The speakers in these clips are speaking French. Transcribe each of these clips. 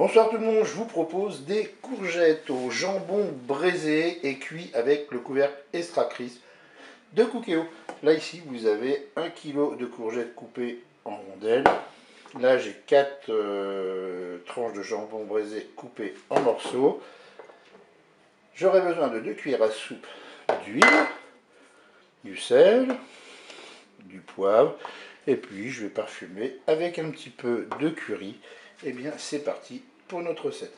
Bonsoir tout le monde, je vous propose des courgettes au jambon braisé et cuit avec le couvercle extra crisp de Cookéo. Là ici vous avez 1 kg de courgettes coupées en rondelles. Là j'ai 4 tranches de jambon braisé coupées en morceaux. J'aurai besoin de 2 cuillères à soupe d'huile, du sel, du poivre et puis je vais parfumer avec un petit peu de curry. Et bien c'est parti pour notre recette.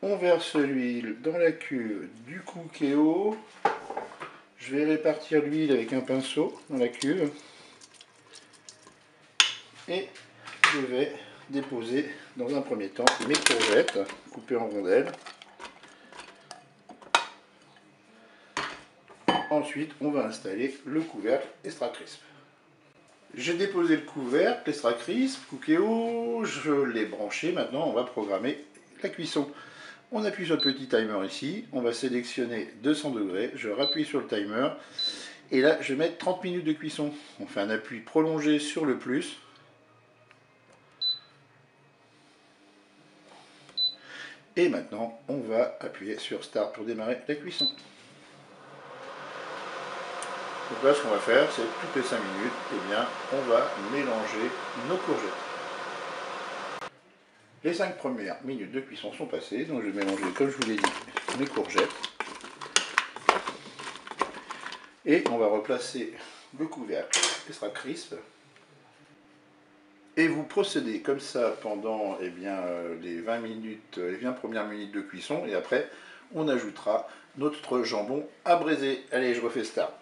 On verse l'huile dans la cuve du Cookéo. Je vais répartir l'huile avec un pinceau dans la cuve. Et je vais déposer dans un premier temps mes courgettes coupées en rondelles. Ensuite, on va installer le couvercle extra crisp. J'ai déposé le couvercle extra crisp, Cookéo, je l'ai branché. Maintenant, on va programmer la cuisson. On appuie sur le petit timer ici, on va sélectionner 200 degrés, je rappuie sur le timer et là je vais mettre 30 minutes de cuisson. On fait un appui prolongé sur le plus. Et maintenant on va appuyer sur Start pour démarrer la cuisson. Donc là ce qu'on va faire c'est toutes les 5 minutes, eh bien, on va mélanger nos courgettes. Les 5 premières minutes de cuisson sont passées, donc je vais mélanger comme je vous l'ai dit mes courgettes. Et on va replacer le couvercle extra crisp. Et vous procédez comme ça pendant les 20 minutes, les 20 premières minutes de cuisson. Et après, on ajoutera notre jambon à braiser. Allez, je refais start.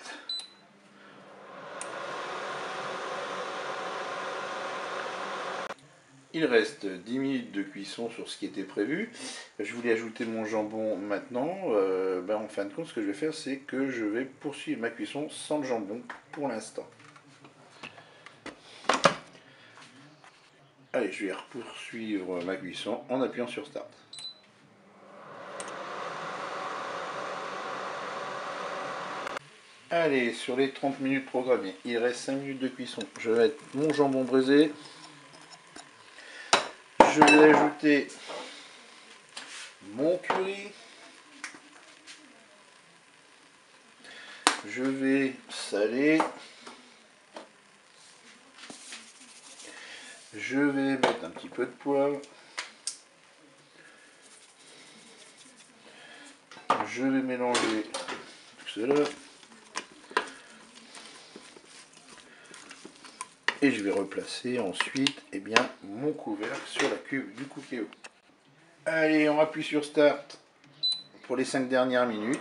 Il reste 10 minutes de cuisson sur ce qui était prévu. Je voulais ajouter mon jambon maintenant. En fin de compte, ce que je vais faire, c'est que je vais poursuivre ma cuisson sans le jambon pour l'instant. Allez, je vais poursuivre ma cuisson en appuyant sur Start. Allez, sur les 30 minutes programmées, il reste 5 minutes de cuisson. Je vais mettre mon jambon braisé. Je vais ajouter mon curry. Je vais saler. Je vais mettre un petit peu de poivre. Je vais mélanger tout cela. Et je vais replacer ensuite mon couvercle sur la cuve du Cookéo. Allez, on appuie sur Start pour les 5 dernières minutes.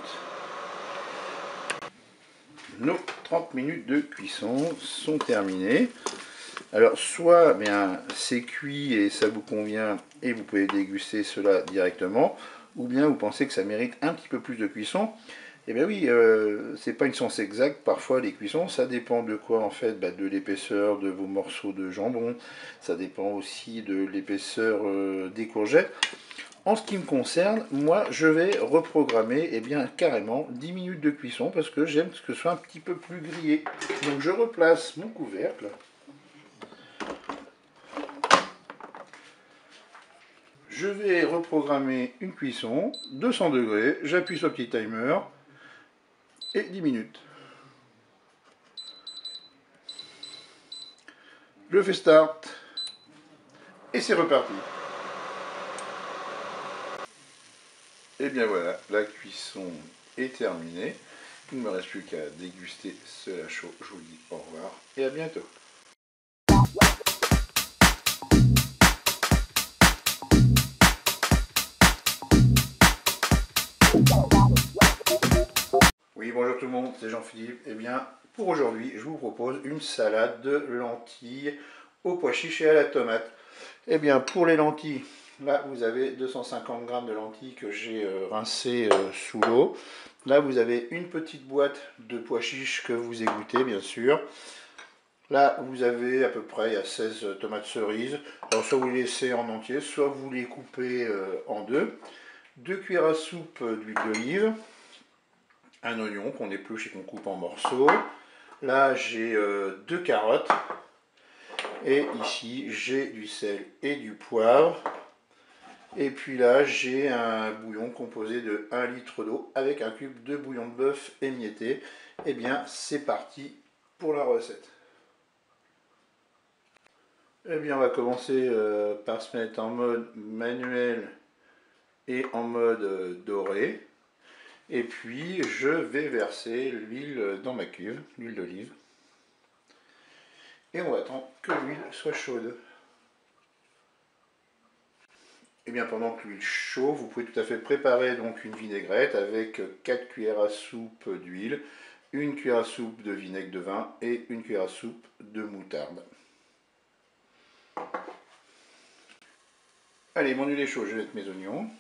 Nos 30 minutes de cuisson sont terminées. Alors soit c'est cuit et ça vous convient et vous pouvez déguster cela directement, ou bien vous pensez que ça mérite un petit peu plus de cuisson. Eh bien oui, c'est pas une science exacte, parfois les cuissons, ça dépend de quoi en fait, de l'épaisseur de vos morceaux de jambon, ça dépend aussi de l'épaisseur des courgettes. En ce qui me concerne, moi je vais reprogrammer carrément 10 minutes de cuisson parce que j'aime que ce soit un petit peu plus grillé. Donc je replace mon couvercle. Je vais reprogrammer une cuisson, 200 degrés, j'appuie sur le petit timer et 10 minutes. Je fais Start et c'est reparti. Et bien voilà, la cuisson est terminée. Il ne me reste plus qu'à déguster cela chaud. Je vous dis au revoir et à bientôt. Oui, bonjour tout le monde, c'est Jean-Philippe. Eh bien, pour aujourd'hui, je vous propose une salade de lentilles aux pois chiches et à la tomate. Eh bien, pour les lentilles, là, vous avez 250 g de lentilles que j'ai rincées sous l'eau. Là, vous avez une petite boîte de pois chiches que vous égouttez, bien sûr. Là, vous avez à peu près 16 tomates cerises. Alors, soit vous les laissez en entier, soit vous les coupez en deux. 2 cuillères à soupe d'huile d'olive. Un oignon qu'on épluche et qu'on coupe en morceaux. Là, j'ai 2 carottes. Et ici, j'ai du sel et du poivre. Et puis là, j'ai un bouillon composé de 1 litre d'eau avec un cube de bouillon de bœuf émietté. Et bien, c'est parti pour la recette. Eh bien, on va commencer par se mettre en mode manuel et en mode doré. Et puis, je vais verser l'huile dans ma cuve, l'huile d'olive. Et on va attendre que l'huile soit chaude. Et bien pendant que l'huile chauffe, vous pouvez tout à fait préparer donc une vinaigrette avec 4 cuillères à soupe d'huile, 1 cuillère à soupe de vinaigre de vin et 1 cuillère à soupe de moutarde. Allez, mon huile est chaude, je vais mettre mes oignons.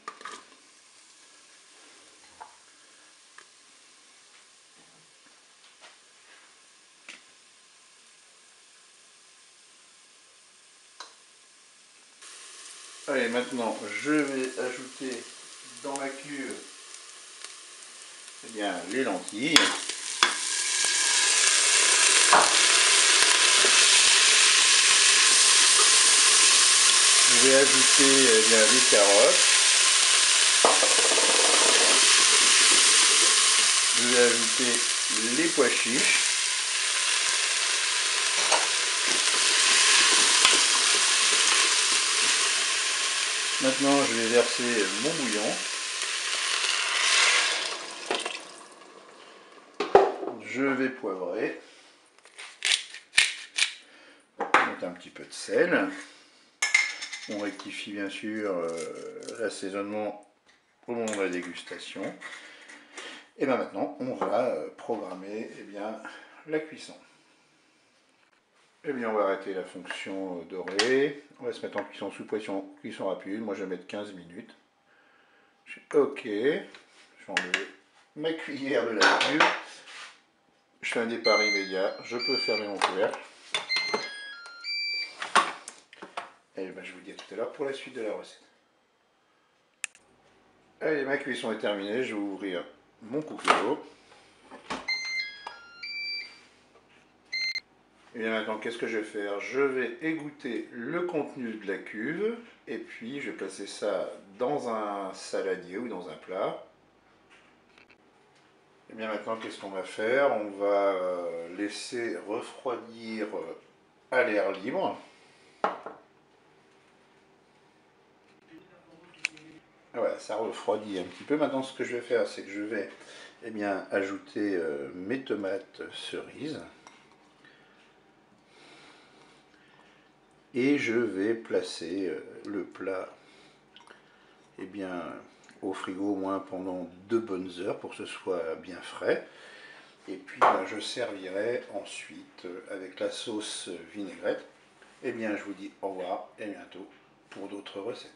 Allez, maintenant je vais ajouter dans ma cuve les lentilles. Je vais ajouter les carottes. Je vais ajouter les pois chiches. Maintenant, je vais verser mon bouillon. Je vais poivrer. Mettre un petit peu de sel. On rectifie bien sûr l'assaisonnement au moment de la dégustation. Et bien maintenant, on va programmer la cuisson. Et bien on va arrêter la fonction dorée. On va se mettre en cuisson sous pression, cuisson rapide. Moi je vais mettre 15 minutes. Ok. Je vais enlever ma cuillère de la cuve. Je fais un départ immédiat. Je peux fermer mon couvercle. Et ben, je vous dis à tout à l'heure pour la suite de la recette. Allez, ma cuisson est terminée. Je vais ouvrir mon cookéo. Et bien maintenant, qu'est-ce que je vais faire? Je vais égoutter le contenu de la cuve et puis je vais placer ça dans un saladier ou dans un plat. Et bien maintenant, qu'est-ce qu'on va faire? On va laisser refroidir à l'air libre. Voilà, ça refroidit un petit peu. Maintenant, ce que je vais faire, c'est que je vais ajouter mes tomates cerises. Et je vais placer le plat au frigo au moins pendant 2 bonnes heures pour que ce soit bien frais. Et puis je servirai ensuite avec la sauce vinaigrette. Et bien je vous dis au revoir et à bientôt pour d'autres recettes.